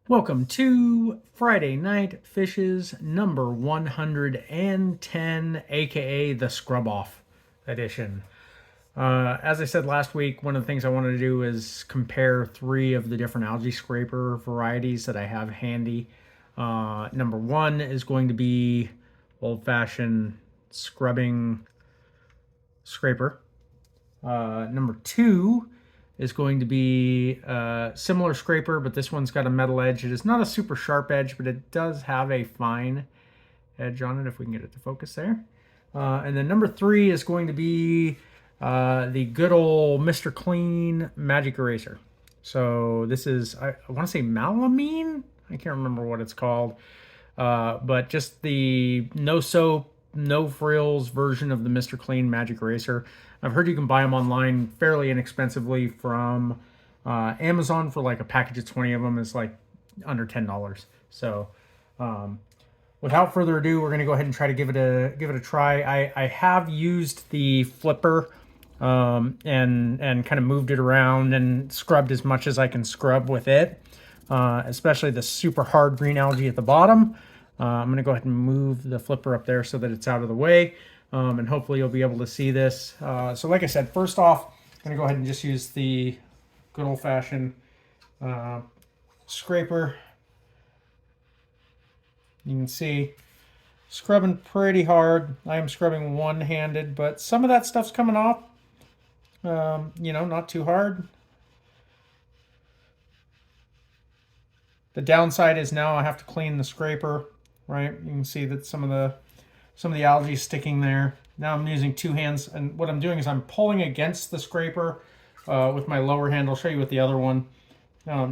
Welcome to Friday Night Fishes number 110, aka the Scrub Off edition. As I said last week, one of the things I wanted to do is compare three of the different algae scraper varieties that I have handy. Number one is going to be old fashioned scrubbing scraper. Number two is going to be a similar scraper, but this one's got a metal edge. It is not a super sharp edge, but it does have a fine edge on it, if we can get it to focus there. And then number three is going to be the good old Mr. Clean Magic Eraser. So this is, I want to say melamine? I can't remember what it's called. But just the no soap, no frills version of the Mr. Clean Magic Eraser. I've heard you can buy them online fairly inexpensively from Amazon for like a package of 20 of them is like under $10. So without further ado, we're going to go ahead and try to give it a try. I have used the flipper and kind of moved it around and scrubbed as much as I can scrub with it, especially the super hard green algae at the bottom. I'm going to go ahead and move the flipper up there so that it's out of the way, and hopefully you'll be able to see this. So like I said, first off, I'm going to go ahead and just use the good old-fashioned scraper. You can see scrubbing pretty hard. I am scrubbing one-handed, but some of that stuff's coming off. Not too hard. The downside is now I have to clean the scraper, right? You can see that some of the algae is sticking there. Now I'm using two hands, and what I'm doing is I'm pulling against the scraper with my lower hand. I'll show you with the other one,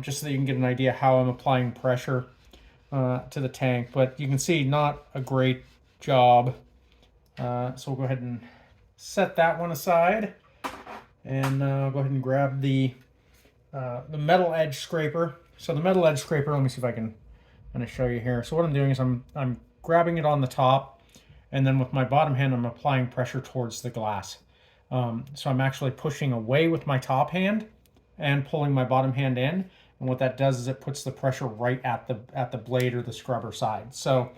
just so that you can get an idea how I'm applying pressure to the tank. But you can see not a great job. So we'll go ahead and set that one aside, and go ahead and grab the metal edge scraper. So the metal edge scraper, let me see if I can kind of show you here. So what I'm doing is I'm grabbing it on the top, and then with my bottom hand, I'm applying pressure towards the glass. So I'm actually pushing away with my top hand and pulling my bottom hand in. And what that does is it puts the pressure right at the blade or the scrubber side. So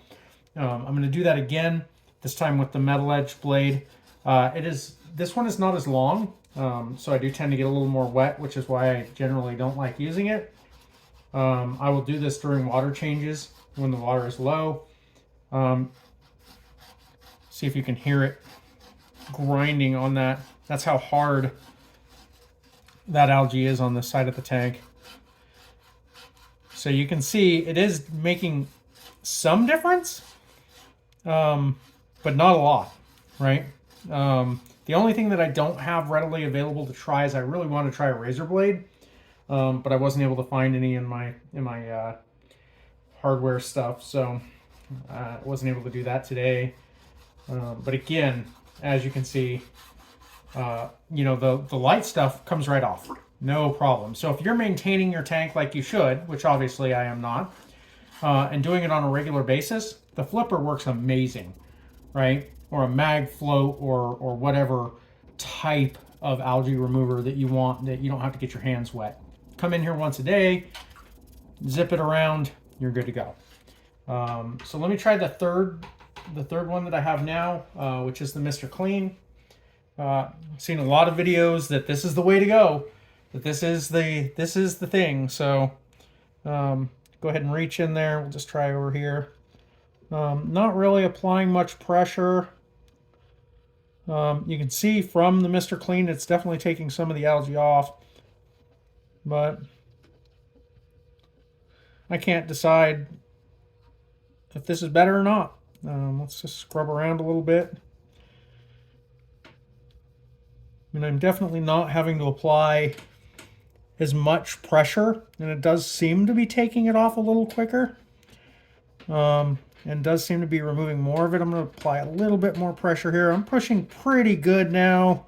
I'm going to do that again, this time with the metal edge blade. This one is not as long, so I do tend to get a little more wet, which is why I generally don't like using it. I will do this during water changes when the water is low. See if you can hear it grinding on that. That's how hard that algae is on the side of the tank. So you can see it is making some difference, but not a lot, right? The only thing that I don't have readily available to try is I really want to try a razor blade. But I wasn't able to find any in my hardware stuff, so I wasn't able to do that today. But again, as you can see, the light stuff comes right off, no problem. So if you're maintaining your tank like you should, which obviously I am not, and doing it on a regular basis, the flipper works amazing, right? Or a mag float or whatever type of algae remover that you want, that you don't have to get your hands wet. Come in here once a day, zip it around, you're good to go. So let me try the third one that I have now, which is the Mr. Clean. I've seen a lot of videos that this is the way to go, that this is the thing. So go ahead and reach in there. We'll just try over here. Not really applying much pressure. You can see from the Mr. Clean, it's definitely taking some of the algae off. But I can't decide if this is better or not. Let's just scrub around a little bit. And I'm definitely not having to apply as much pressure, and it does seem to be taking it off a little quicker. And does seem to be removing more of it. I'm going to apply a little bit more pressure here. I'm pushing pretty good now.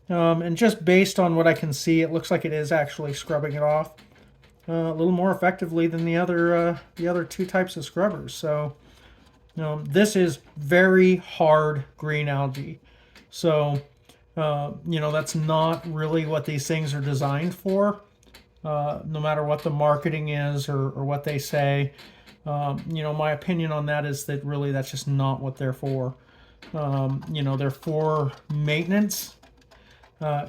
And just based on what I can see, it looks like it is actually scrubbing it off a little more effectively than the other two types of scrubbers. So, this is very hard green algae. So, that's not really what these things are designed for. no matter what the marketing is or what they say. My opinion on that is that really that's just not what they're for. They're for maintenance,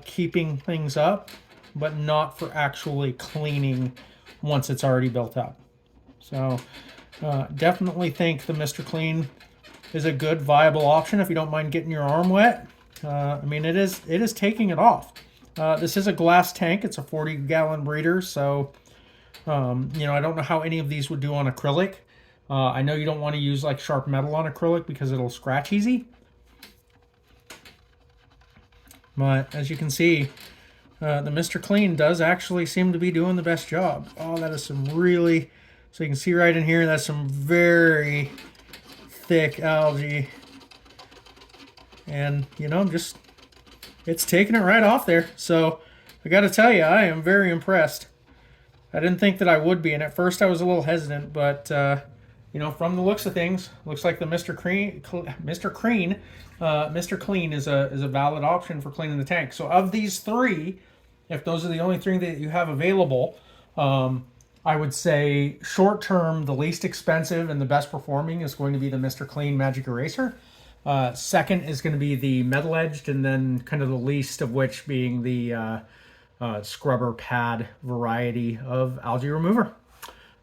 keeping things up, but not for actually cleaning once it's already built up. So definitely think the Mr. Clean is a good viable option if you don't mind getting your arm wet. It is taking it off. This is a glass tank. It's a 40-gallon breeder, so I don't know how any of these would do on acrylic. I know you don't want to use like sharp metal on acrylic because it'll scratch easy. But as you can see, the Mr. Clean does actually seem to be doing the best job. Oh, that is some really, so you can see right in here, that's some very thick algae. And, just, it's taking it right off there. So I got to tell you, I am very impressed. I didn't think that I would be, and at first I was a little hesitant, but from the looks of things, looks like the Mr. Clean is a valid option for cleaning the tank. So of these three, if those are the only three that you have available, I would say short term, the least expensive and the best performing is going to be the Mr. Clean Magic Eraser. Second is going to be the metal edged, and then kind of the least of which being the scrubber pad variety of algae remover.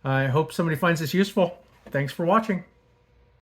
I hope somebody finds this useful. Thanks for watching.